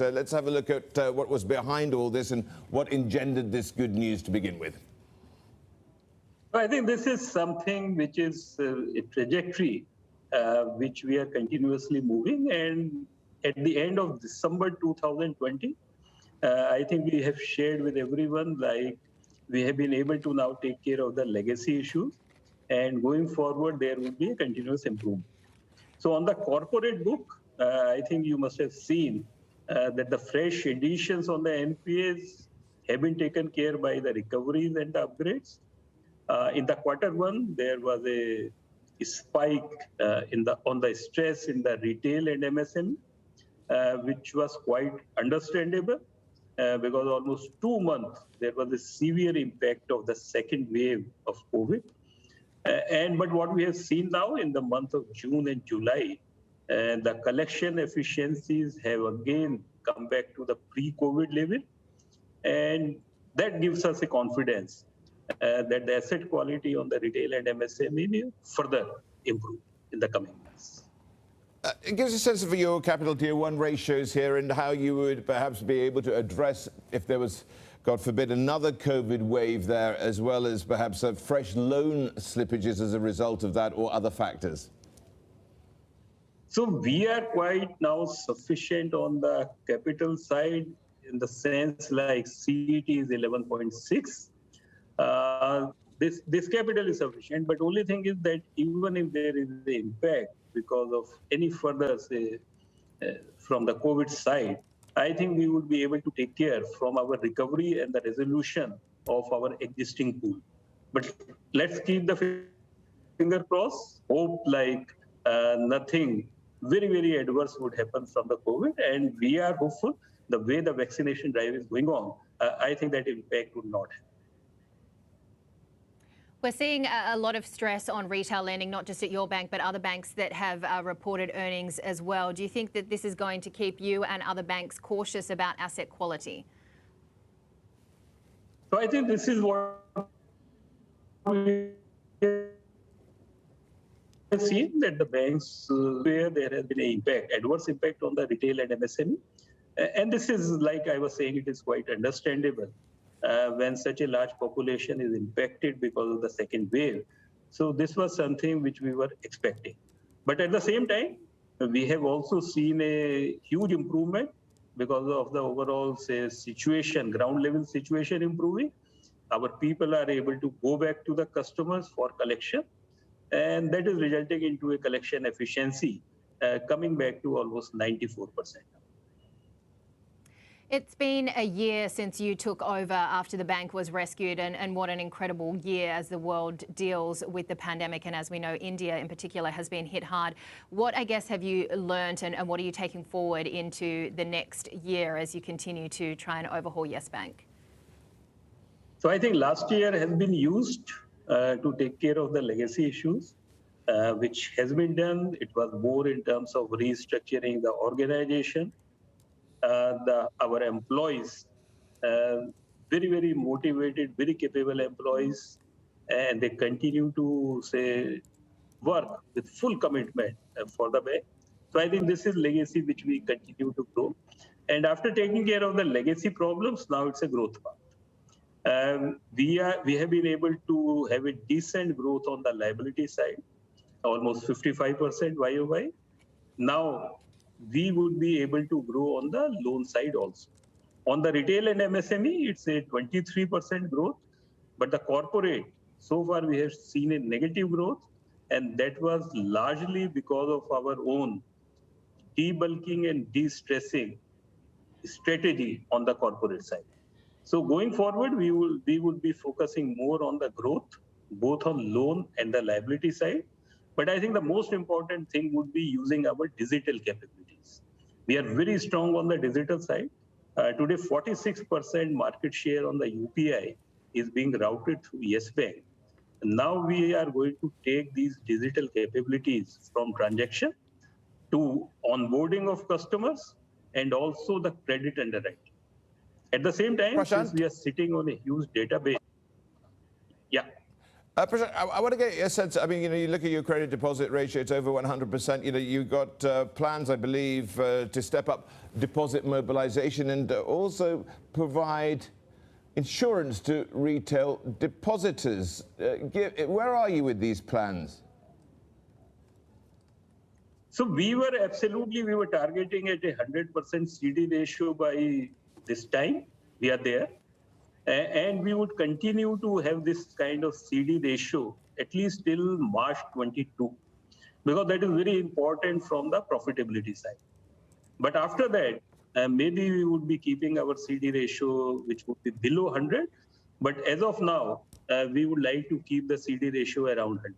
Let's have a look at what was behind all this and what engendered this good news to begin with. I think this is something which is a trajectory which we are continuously moving. And at the end of December 2020, I think we have shared with everyone, like we have been able to now take care of the legacy issues. And going forward, there would be a continuous improvement. So on the corporate book, I think you must have seen that the fresh additions on the NPAs have been taken care by the recoveries and the upgrades. In the quarter 1, there was a spike on the stress in the retail and MSME, which was quite understandable because almost 2 months there was a severe impact of the second wave of COVID. But what we have seen now in the month of June and July, the collection efficiencies have again come back to the pre-COVID level, and that gives us a confidence that the asset quality on the retail and MSME will further improve in the coming months. Give us a sense of your capital Tier 1 ratios here and how you would perhaps be able to address if there was, God forbid, another COVID wave there, as well as perhaps fresh loan slippages as a result of that or other factors. So we are quite now sufficient on the capital side in the sense like CET is 11.6. This capital is sufficient, but only thing is that even if there is an impact because of any further, say, from the COVID side, I think we would be able to take care from our recovery and the resolution of our existing pool. But let's keep the finger crossed, hope like nothing very, very adverse would happen from the COVID. And we are hopeful the way the vaccination drive is going on, I think that impact would not happen. We're seeing a lot of stress on retail lending, not just at your bank, but other banks that have reported earnings as well. Do you think that this is going to keep you and other banks cautious about asset quality? So I think this is what we have seen, that the banks where there has been an impact, adverse impact on the retail and MSME. And this is, like I was saying, it is quite understandable. When such a large population is impacted because of the second wave. So this was something which we were expecting. But at the same time, we have also seen a huge improvement because of the overall, say, situation, ground level situation improving. Our people are able to go back to the customers for collection. And that is resulting into a collection efficiency coming back to almost 94%. It's been a year since you took over after the bank was rescued, and what an incredible year as the world deals with the pandemic. And as we know, India in particular has been hit hard. What, I guess, have you learnt and what are you taking forward into the next year as you continue to try and overhaul Yes Bank? So I think last year has been used to take care of the legacy issues, which has been done. It was more in terms of restructuring the organization. Our employees, very, very motivated, very capable employees, and they continue to, say, work with full commitment for the bank. So I think this is legacy which we continue to grow. And after taking care of the legacy problems, now it's a growth path. We have been able to have a decent growth on the liability side, almost 55% YOY. Now, we would be able to grow on the loan side also. On the retail and MSME, it's a 23% growth, but the corporate, so far we have seen a negative growth, and that was largely because of our own debulking and de-stressing strategy on the corporate side. So going forward, we would be focusing more on the growth, both on loan and the liability side. But I think the most important thing would be using our digital capabilities. We are very strong on the digital side. Today, 46% market share on the UPI is being routed through Yes Bank. Now we are going to take these digital capabilities from transaction to onboarding of customers and also the credit underwriting. At the same time, Prashant, since we are sitting on a huge database, yeah. Prashant, I want to get a sense. I mean, you look at your credit deposit ratio; it's over 100%. You've got plans, I believe, to step up deposit mobilization and also provide insurance to retail depositors. Where are you with these plans? So we were targeting at a 100% CD ratio by this time. We are there. And we would continue to have this kind of CD ratio at least till March 22, because that is very important from the profitability side. But after that, maybe we would be keeping our CD ratio, which would be below 100. But as of now, we would like to keep the CD ratio around 100.